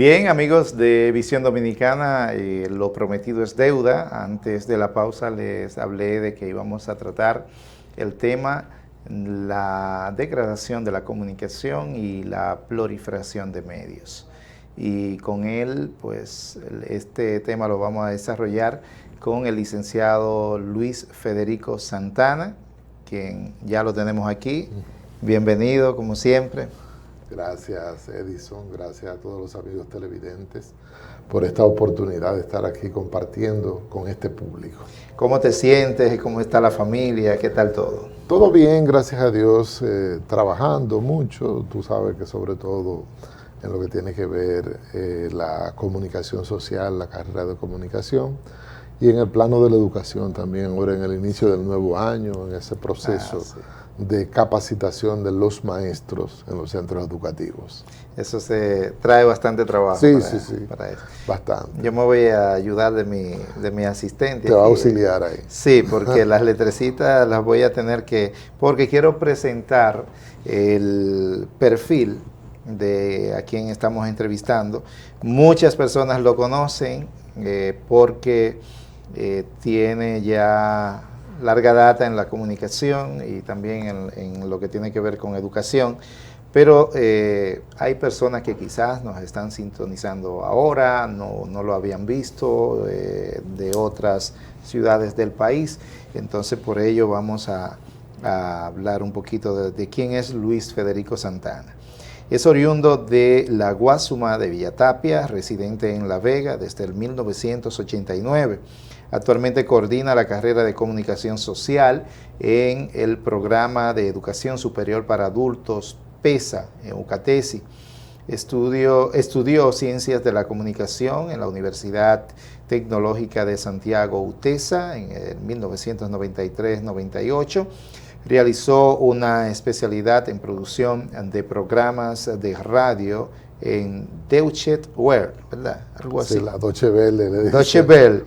Bien, amigos de Visión Dominicana, lo prometido es deuda. Antes de la pausa les hablé de que íbamos a tratar el tema, la degradación de la comunicación y la proliferación de medios. Y con él, pues, este tema lo vamos a desarrollar con el licenciado Luis Federico Santana, quien ya lo tenemos aquí. Bienvenido, como siempre. Gracias, Edison, gracias a todos los amigos televidentes por esta oportunidad de estar aquí compartiendo con este público. ¿Cómo te sientes? ¿Cómo está la familia? ¿Qué tal todo? Todo bien, gracias a Dios, trabajando mucho, tú sabes que sobre todo en lo que tiene que ver la comunicación social, la carrera de comunicación, y en el plano de la educación también, ahora en el inicio del nuevo año, en ese proceso de capacitación de los maestros en los centros educativos. Eso se trae bastante trabajo. Sí, para eso. Bastante. Yo me voy a ayudar de mi asistente. Te va a auxiliar ahí. Sí, porque las letrecitas las voy a tener que, porque quiero presentar el perfil de a quien estamos entrevistando. Muchas personas lo conocen porque tiene ya larga data en la comunicación y también en lo que tiene que ver con educación, pero hay personas que quizás nos están sintonizando ahora, no lo habían visto, de otras ciudades del país. Entonces por ello vamos a hablar un poquito de quién es Luis Federico Santana. Es oriundo de la Guasuma de Villatapia, residente en La Vega desde el 1989. Actualmente coordina la carrera de Comunicación Social en el Programa de Educación Superior para Adultos, PESA, en UCATESI. Estudió Ciencias de la Comunicación en la Universidad Tecnológica de Santiago, UTESA, en el 1993-98. Realizó una especialidad en producción de programas de radio en Deutsche Welle, ¿verdad? Algo así. Sí, la Deutsche Welle. Deutsche Welle.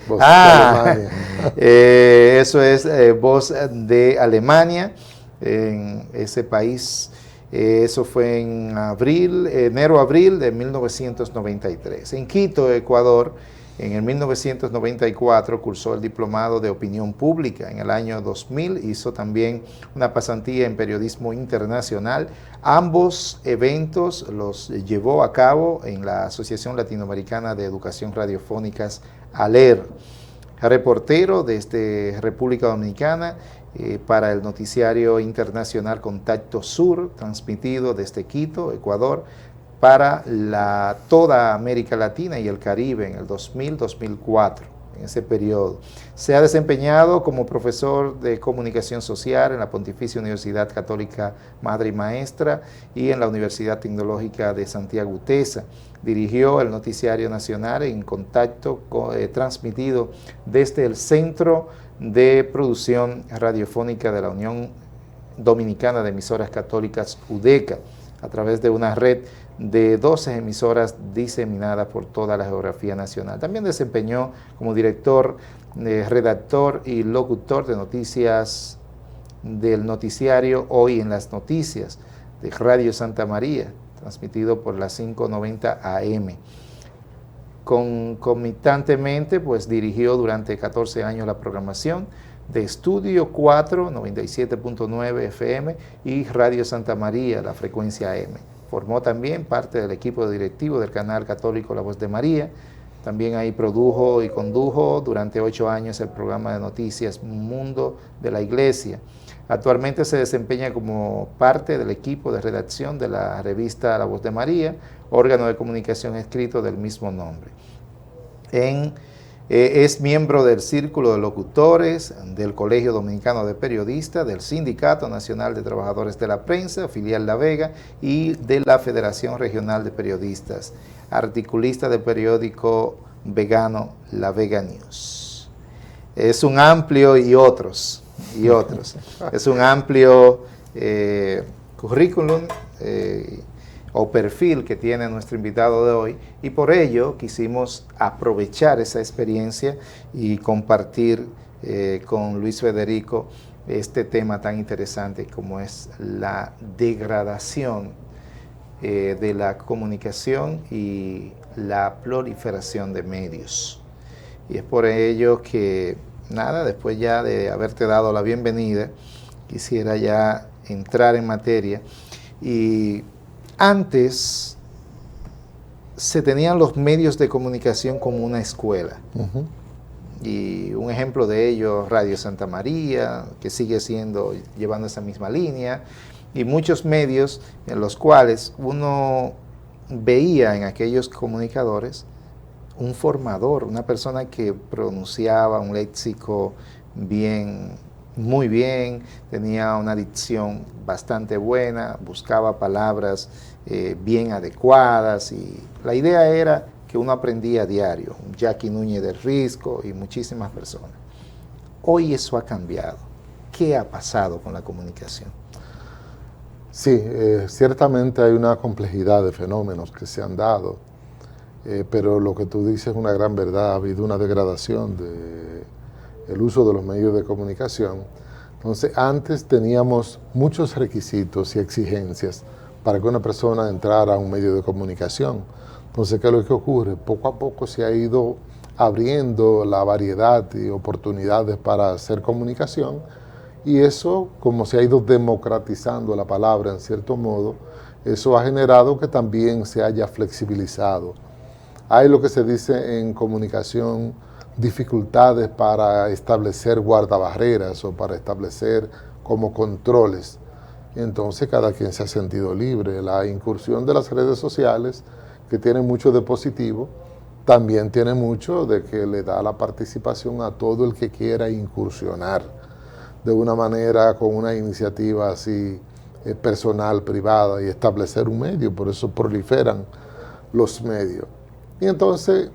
Eso es Voz de Alemania, en ese país. Eso fue en enero-abril de 1993. En Quito, Ecuador, en el 1994 cursó el diplomado de opinión pública. En el año 2000 hizo también una pasantía en periodismo internacional. Ambos eventos los llevó a cabo en la Asociación Latinoamericana de Educación Radiofónicas, ALER. Reportero desde República Dominicana para el noticiario internacional Contacto Sur, transmitido desde Quito, Ecuador, para toda América Latina y el Caribe en el 2000-2004, en ese periodo. Se ha desempeñado como profesor de comunicación social en la Pontificia Universidad Católica Madre y Maestra y en la Universidad Tecnológica de Santiago, UTESA. Dirigió el noticiario nacional en Contacto, transmitido desde el Centro de Producción Radiofónica de la Unión Dominicana de Emisoras Católicas, UDECA, a través de una red de 12 emisoras diseminadas por toda la geografía nacional. También desempeñó como director, redactor y locutor de noticias del noticiario Hoy en las Noticias de Radio Santa María, transmitido por las 590 AM. Concomitantemente, pues dirigió durante 14 años la programación de Estudio 4, 97.9 FM y Radio Santa María, la frecuencia AM. Formó también parte del equipo directivo del canal católico La Voz de María. También ahí produjo y condujo durante 8 años el programa de noticias Mundo de la Iglesia. Actualmente se desempeña como parte del equipo de redacción de la revista La Voz de María, órgano de comunicación escrito del mismo nombre. Es miembro del Círculo de Locutores, del Colegio Dominicano de Periodistas, del Sindicato Nacional de Trabajadores de la Prensa, filial La Vega, y de la Federación Regional de Periodistas, articulista del periódico vegano La Vega News. Es un amplio y otros. Es un amplio currículum o perfil que tiene nuestro invitado de hoy, y por ello quisimos aprovechar esa experiencia y compartir con Luis Federico este tema tan interesante como es la degradación de la comunicación y la proliferación de medios. Y es por ello que, nada, después ya de haberte dado la bienvenida, quisiera ya entrar en materia. Y antes se tenían los medios de comunicación como una escuela. Uh-huh. Y un ejemplo de ello, Radio Santa María, que sigue llevando esa misma línea, y muchos medios en los cuales uno veía en aquellos comunicadores un formador, una persona que pronunciaba un léxico muy bien, tenía una dicción bastante buena, buscaba palabras bien adecuadas, y la idea era que uno aprendía a diario, Jackie Núñez del Risco y muchísimas personas. Hoy eso ha cambiado. ¿Qué ha pasado con la comunicación? Sí, ciertamente hay una complejidad de fenómenos que se han dado, pero lo que tú dices es una gran verdad. Ha habido una degradación del uso de los medios de comunicación. Entonces, antes teníamos muchos requisitos y exigencias para que una persona entrara a un medio de comunicación. Entonces, ¿qué es lo que ocurre? Poco a poco se ha ido abriendo la variedad y oportunidades para hacer comunicación, y eso, como se ha ido democratizando la palabra en cierto modo, eso ha generado que también se haya flexibilizado. Hay lo que se dice en comunicación dificultades para establecer guardabarreras o para establecer como controles. Entonces cada quien se ha sentido libre. La incursión de las redes sociales, que tiene mucho de positivo, también tiene mucho de que le da la participación a todo el que quiera incursionar de una manera, con una iniciativa así personal, privada, y establecer un medio. Por eso proliferan los medios. Y entonces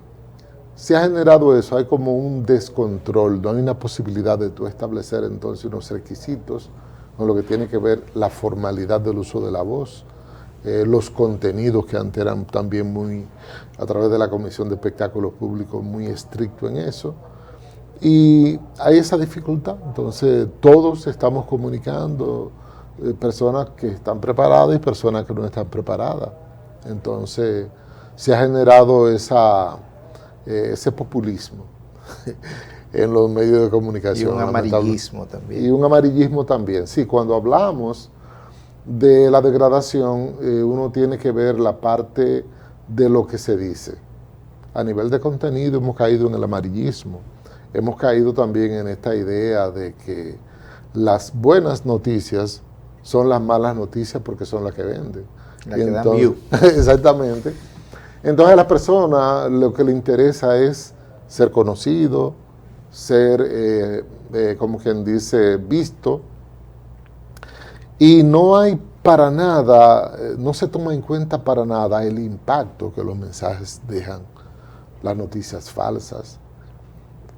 se ha generado eso, hay como un descontrol, no hay una posibilidad de tú establecer entonces unos requisitos con lo que tiene que ver la formalidad del uso de la voz, los contenidos que antes eran también muy, a través de la Comisión de Espectáculos Públicos, muy estricto en eso. Y hay esa dificultad. Entonces todos estamos comunicando, personas que están preparadas y personas que no están preparadas. Entonces se ha generado ese populismo en los medios de comunicación. Y un amarillismo también. Y un amarillismo también. Sí, cuando hablamos de la degradación, uno tiene que ver la parte de lo que se dice. A nivel de contenido hemos caído en el amarillismo. Hemos caído también en esta idea de que las buenas noticias son las malas noticias porque son las que venden. Las que dan view. Exactamente. Entonces a la persona lo que le interesa es ser conocido, ser, como quien dice, visto, y no hay para nada, no se toma en cuenta para nada el impacto que los mensajes dejan, las noticias falsas.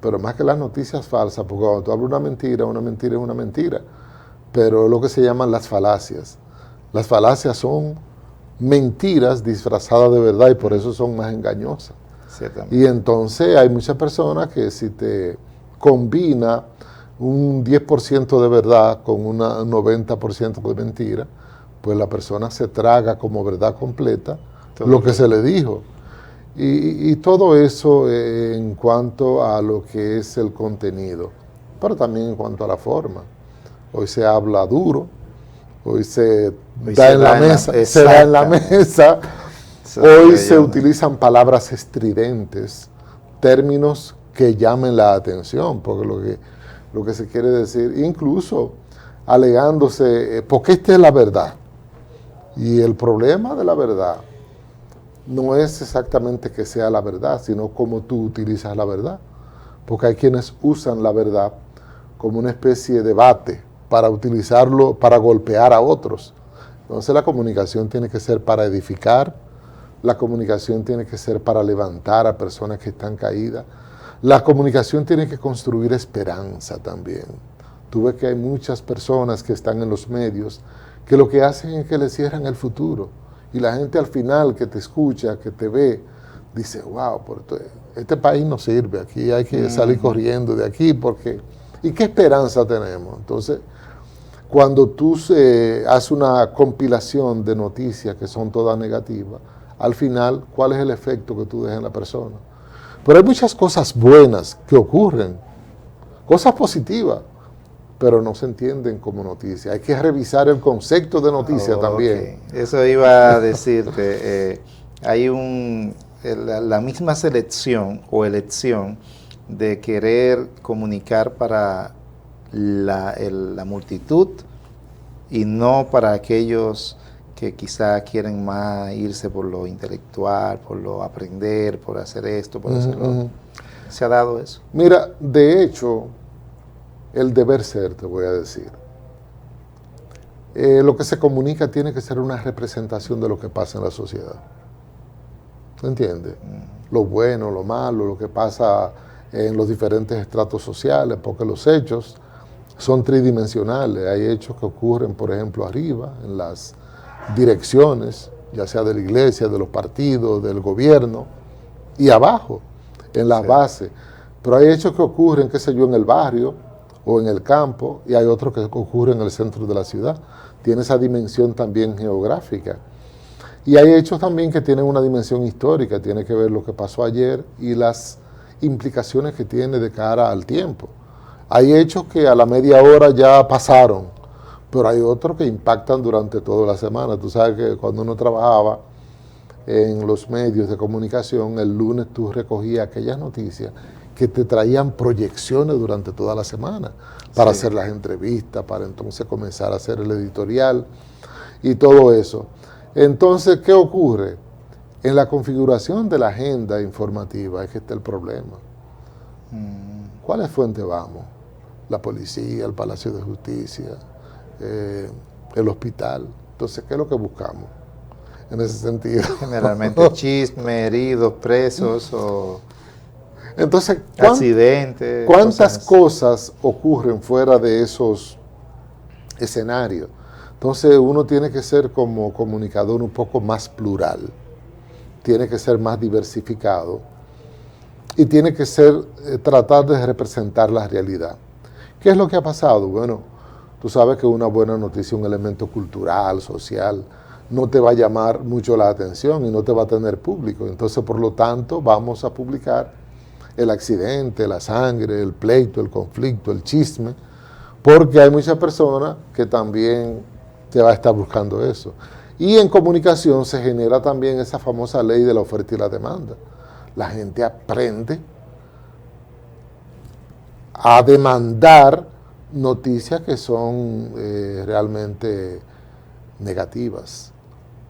Pero más que las noticias falsas, porque cuando tú hablas una mentira es una mentira, pero lo que se llaman las falacias. Las falacias son mentiras disfrazadas de verdad, y por eso son más engañosas. Y entonces hay muchas personas que si te combina un 10% de verdad con un 90% de mentira, pues la persona se traga como verdad completa lo que se le dijo. Y todo eso en cuanto a lo que es el contenido, pero también en cuanto a la forma. Hoy se habla duro, hoy se da en la mesa, hoy se utilizan palabras estridentes, términos que llamen la atención, porque lo que se quiere decir, incluso alegándose, porque esta es la verdad. Y el problema de la verdad no es exactamente que sea la verdad, sino cómo tú utilizas la verdad. Porque hay quienes usan la verdad como una especie de bate para utilizarlo, para golpear a otros. Entonces la comunicación tiene que ser para edificar, la comunicación tiene que ser para levantar a personas que están caídas, la comunicación tiene que construir esperanza también. Tú ves que hay muchas personas que están en los medios que lo que hacen es que le cierran el futuro. Y la gente al final que te escucha, que te ve, dice, wow, este país no sirve, aquí hay que salir corriendo de aquí, porque ¿y qué esperanza tenemos? Entonces, cuando tú haces una compilación de noticias que son todas negativas, al final, ¿cuál es el efecto que tú dejas en la persona? Pero hay muchas cosas buenas que ocurren, cosas positivas, pero no se entienden como noticia. Hay que revisar el concepto de noticia también. Eso iba a decirte. Hay la misma selección o elección de querer comunicar para la multitud y no para aquellos que quizá quieren más irse por lo intelectual, por lo aprender, por hacer esto, por hacerlo. ¿Se ha dado eso? Mira, de hecho, el deber ser, te voy a decir. Lo que se comunica tiene que ser una representación de lo que pasa en la sociedad. ¿Entiendes? Lo bueno, lo malo, lo que pasa en los diferentes estratos sociales, porque los hechos son tridimensionales. Hay hechos que ocurren, por ejemplo, arriba, en las direcciones, ya sea de la iglesia, de los partidos, del gobierno, y abajo, en las bases. Pero hay hechos que ocurren, qué sé yo, en el barrio o en el campo, y hay otros que ocurren en el centro de la ciudad. Tiene esa dimensión también geográfica. Y hay hechos también que tienen una dimensión histórica, tiene que ver lo que pasó ayer y las implicaciones que tiene de cara al tiempo. Hay hechos que a la media hora ya pasaron, pero hay otros que impactan durante toda la semana. Tú sabes que cuando uno trabajaba en los medios de comunicación, el lunes tú recogías aquellas noticias que te traían proyecciones durante toda la semana para hacer las entrevistas, para entonces comenzar a hacer el editorial y todo eso. Entonces, ¿qué ocurre? En la configuración de la agenda informativa es que está el problema. ¿Cuáles fuentes vamos? La policía, el Palacio de Justicia, el hospital. Entonces, ¿qué es lo que buscamos en ese sentido? Generalmente chisme, heridos, presos o entonces, accidentes. ¿cuántas cosas ocurren fuera de esos escenarios? Entonces uno tiene que ser como comunicador un poco más plural, tiene que ser más diversificado y tiene que ser, tratar de representar la realidad. ¿Qué es lo que ha pasado? Bueno, tú sabes que una buena noticia, un elemento cultural, social, no te va a llamar mucho la atención y no te va a tener público. Entonces, por lo tanto, vamos a publicar el accidente, la sangre, el pleito, el conflicto, el chisme, porque hay muchas personas que también te va a estar buscando eso. Y en comunicación se genera también esa famosa ley de la oferta y la demanda. La gente aprende a demandar noticias que son realmente negativas,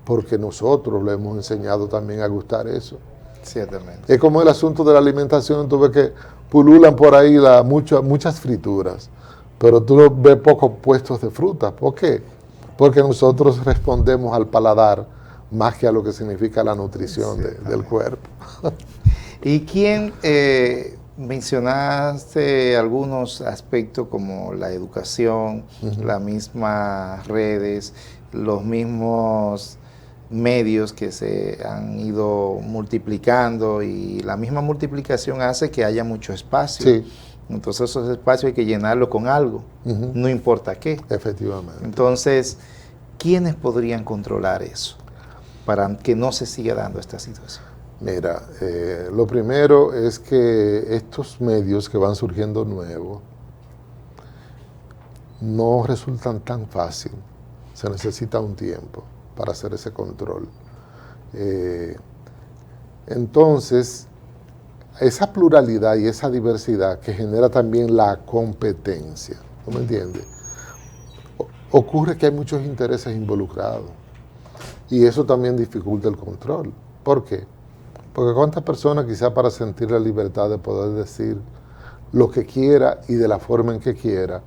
porque nosotros le hemos enseñado también a gustar eso. Ciertamente. Es como el asunto de la alimentación, tú ves que pululan por ahí muchas frituras, pero tú ves pocos puestos de frutas. ¿Por qué? Porque nosotros respondemos al paladar más que a lo que significa la nutrición del cuerpo. ¿Y quién mencionaste algunos aspectos como la educación, las mismas redes, los mismos medios que se han ido multiplicando y la misma multiplicación hace que haya mucho espacio? Sí. Entonces esos espacios hay que llenarlo con algo, no importa qué. Efectivamente. Entonces, ¿quiénes podrían controlar eso para que no se siga dando esta situación? Mira, lo primero es que estos medios que van surgiendo nuevos no resultan tan fácil. Se necesita un tiempo para hacer ese control. Entonces, esa pluralidad y esa diversidad que genera también la competencia, ¿tú me entiendes? Ocurre que hay muchos intereses involucrados y eso también dificulta el control. ¿Por qué? Porque cuántas personas quizá para sentir la libertad de poder decir lo que quiera y de la forma en que quiera,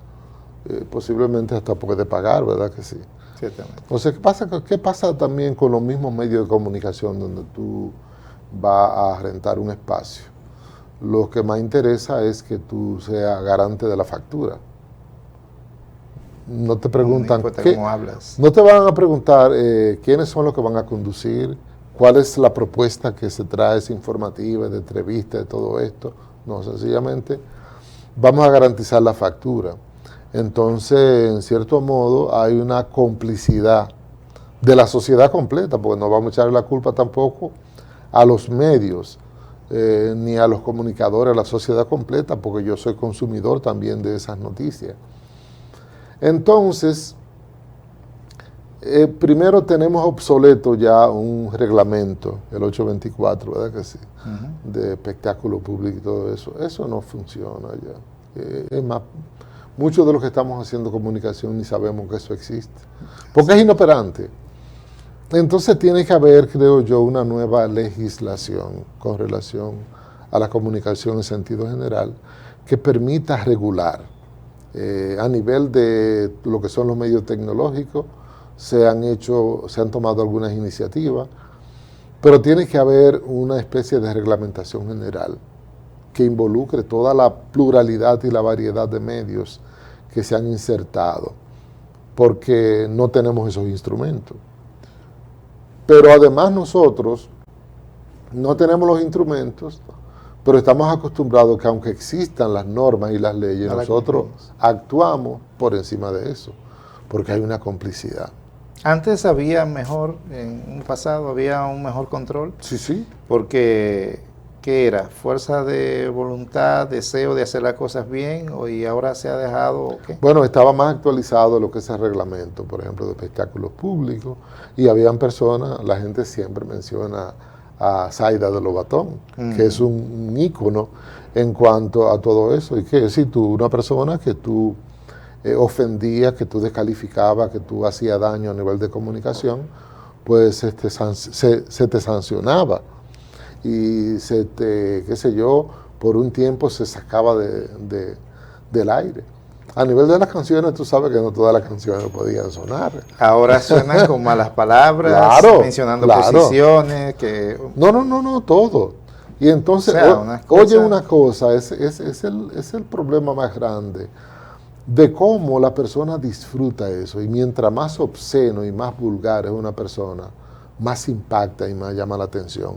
posiblemente hasta puede pagar, ¿verdad que sí? Ciertamente. O sea, ¿qué pasa también con los mismos medios de comunicación donde tú vas a rentar un espacio? Lo que más interesa es que tú seas garante de la factura. No te preguntan, no importa cómo hablas. No te van a preguntar quiénes son los que van a conducir, cuál es la propuesta que se trae, es informativa, de entrevista, de todo esto. No, sencillamente vamos a garantizar la factura. Entonces, en cierto modo, hay una complicidad de la sociedad completa, porque no vamos a echarle la culpa tampoco a los medios, ni a los comunicadores, a la sociedad completa, porque yo soy consumidor también de esas noticias. Entonces, primero tenemos obsoleto ya un reglamento, el 824, ¿verdad que sí? De espectáculo público y todo eso. Eso no funciona ya. Es más, muchos de los que estamos haciendo comunicación ni sabemos que eso existe, porque es inoperante. Entonces tiene que haber, creo yo, una nueva legislación con relación a la comunicación en sentido general que permita regular a nivel de lo que son los medios tecnológicos. Se han tomado algunas iniciativas, pero tiene que haber una especie de reglamentación general que involucre toda la pluralidad y la variedad de medios que se han insertado, porque no tenemos esos instrumentos. Pero además nosotros no tenemos los instrumentos, pero estamos acostumbrados que aunque existan las normas y las leyes, nosotros actuamos por encima de eso, porque hay una complicidad. Antes había mejor, en un pasado había un mejor control. Sí, sí. Porque, ¿qué era? ¿Fuerza de voluntad, deseo de hacer las cosas bien? ¿Y ahora se ha dejado qué? Bueno, estaba más actualizado lo que es el reglamento, por ejemplo, de espectáculos públicos, y habían personas, la gente siempre menciona a Zaida de Lobatón, que es un ícono en cuanto a todo eso, y que si tú, una persona que tú ofendías, que tú descalificabas, que tú hacías daño a nivel de comunicación, pues se te sancionaba y se te, qué sé yo, por un tiempo se sacaba del aire. A nivel de las canciones, tú sabes que no todas las canciones podían sonar. Ahora suenan con malas palabras, claro, mencionando posiciones. No, todo. Y entonces, oye una cosa, es el problema más grande de cómo la persona disfruta eso, y mientras más obsceno y más vulgar es una persona, más impacta y más llama la atención.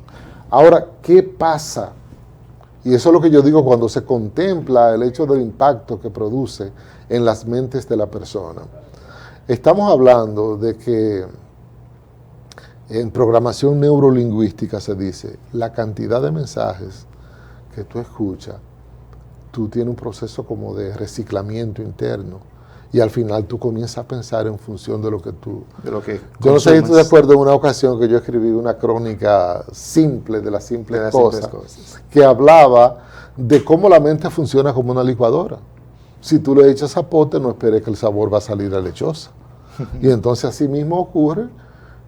Ahora, ¿qué pasa? Y eso es lo que yo digo cuando se contempla el hecho del impacto que produce en las mentes de la persona. Estamos hablando de que en programación neurolingüística se dice, la cantidad de mensajes que tú escuchas, tú tienes un proceso como de reciclamiento interno, y al final tú comienzas a pensar en función de lo que tú... Yo no sé si tú te acuerdas de una ocasión que yo escribí una crónica simple de las simples cosas, que hablaba de cómo la mente funciona como una licuadora. Si tú le echas zapote, no esperes que el sabor va a salir a lechosa. Y entonces así mismo ocurre.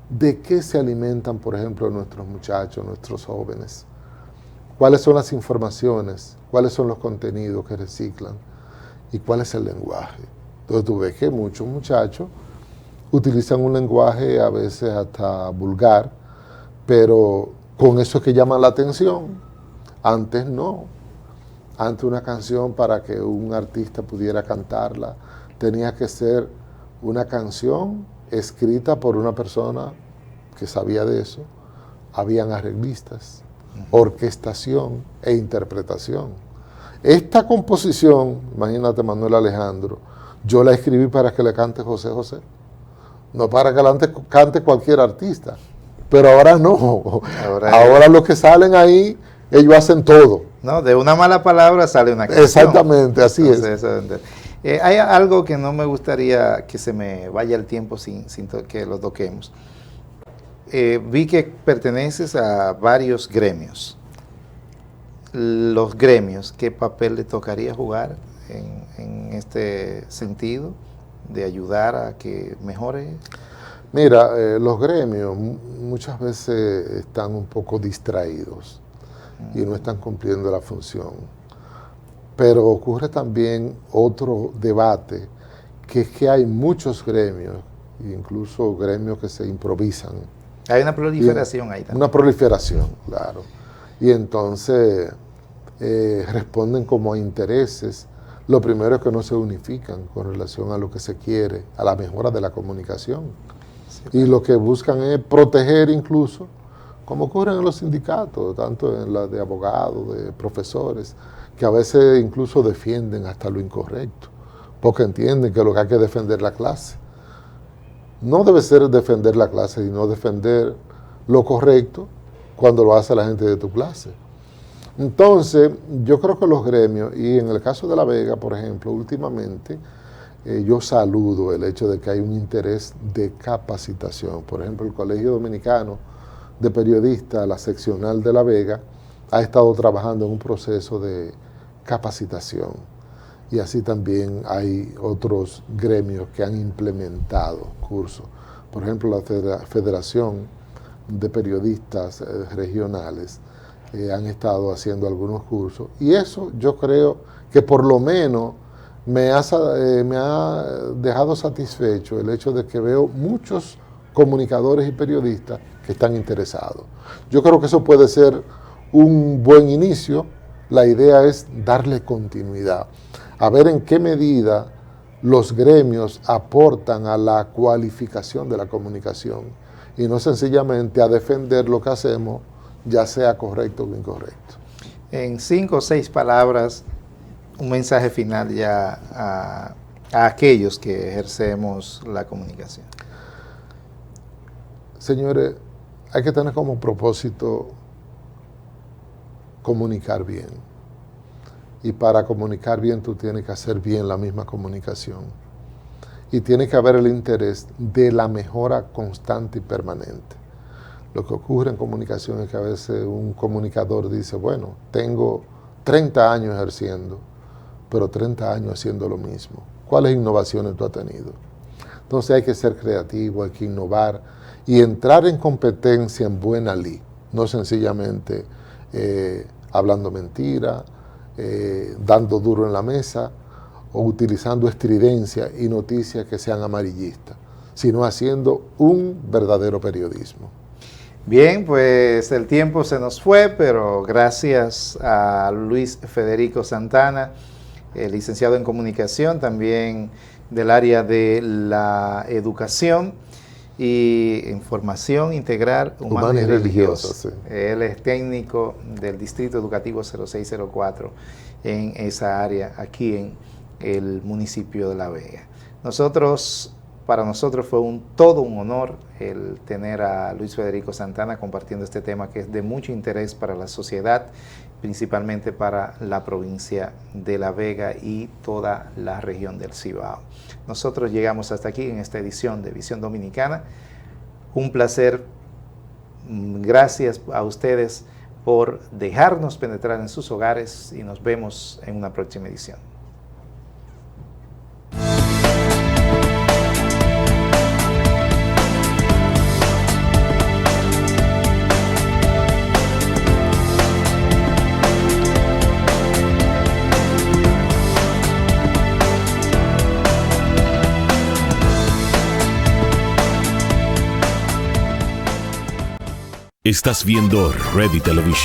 ¿De qué se alimentan, por ejemplo, nuestros muchachos, nuestros jóvenes? ¿Cuáles son las informaciones? ¿Cuáles son los contenidos que reciclan? ¿Y cuál es el lenguaje? Entonces tú ves que muchos muchachos utilizan un lenguaje a veces hasta vulgar, pero con eso es que llaman la atención. Antes no. Antes una canción, para que un artista pudiera cantarla, tenía que ser una canción escrita por una persona que sabía de eso. Habían arreglistas, orquestación e interpretación. Esta composición, imagínate Manuel Alejandro, yo la escribí para que le cante José José, no para que la cante cualquier artista, pero ahora no, ahora los que salen ahí, ellos hacen todo. No, de una mala palabra sale una canción. Exactamente, así entonces, es. Hay algo que no me gustaría que se me vaya el tiempo sin que lo toquemos. Vi que perteneces a varios gremios. Los gremios, ¿qué papel le tocaría jugar en este sentido de ayudar a que mejore? Mira, los gremios muchas veces están un poco distraídos y no están cumpliendo la función. Pero ocurre también otro debate, que es que hay muchos gremios, incluso gremios que se improvisan. Hay una proliferación ahí también. Una proliferación, claro. Y entonces responden como a intereses. Lo primero es que no se unifican con relación a lo que se quiere, a la mejora de la comunicación. Sí. Y lo que buscan es proteger incluso, como ocurre en los sindicatos, tanto en la de abogados, de profesores, que a veces incluso defienden hasta lo incorrecto, porque entienden que lo que hay que defender es la clase. no debe ser defender la clase, sino defender lo correcto cuando lo hace la gente de tu clase. Entonces, yo creo que los gremios, y en el caso de La Vega, por ejemplo, últimamente, yo saludo el hecho de que hay un interés de capacitación. Por ejemplo, el Colegio Dominicano de Periodistas, la seccional de La Vega, ha estado trabajando en un proceso de capacitación. Y así también hay otros gremios que han implementado cursos. Por ejemplo, la Federación de Periodistas Regionales han estado haciendo algunos cursos. Y eso yo creo que por lo menos me ha dejado satisfecho el hecho de que veo muchos comunicadores y periodistas que están interesados. Yo creo que eso puede ser un buen inicio. La idea es darle continuidad, a ver en qué medida los gremios aportan a la cualificación de la comunicación y no sencillamente a defender lo que hacemos, ya sea correcto o incorrecto. En 5 o 6 palabras, un mensaje final ya a aquellos que ejercemos la comunicación. Señores, hay que tener como propósito comunicar bien. Y para comunicar bien tú tienes que hacer bien la misma comunicación. Y tiene que haber el interés de la mejora constante y permanente. Lo que ocurre en comunicación es que a veces un comunicador dice, bueno, tengo 30 años ejerciendo, pero 30 años haciendo lo mismo. ¿Cuáles innovaciones tú has tenido? Entonces hay que ser creativo, hay que innovar y entrar en competencia en buena lid, no sencillamente hablando mentira, dando duro en la mesa o utilizando estridencia y noticias que sean amarillistas, sino haciendo un verdadero periodismo. Bien, pues el tiempo se nos fue, pero gracias a Luis Federico Santana, licenciado en comunicación, también del área de la educación y en formación integral humana y religiosa. Sí. Él es técnico del Distrito Educativo 0604 en esa área, aquí en el municipio de La Vega. Para nosotros fue todo un honor el tener a Luis Federico Santana compartiendo este tema que es de mucho interés para la sociedad, principalmente para la provincia de La Vega y toda la región del Cibao. Nosotros llegamos hasta aquí en esta edición de Visión Dominicana. Un placer. Gracias a ustedes por dejarnos penetrar en sus hogares y nos vemos en una próxima edición. Estás viendo Ready Television.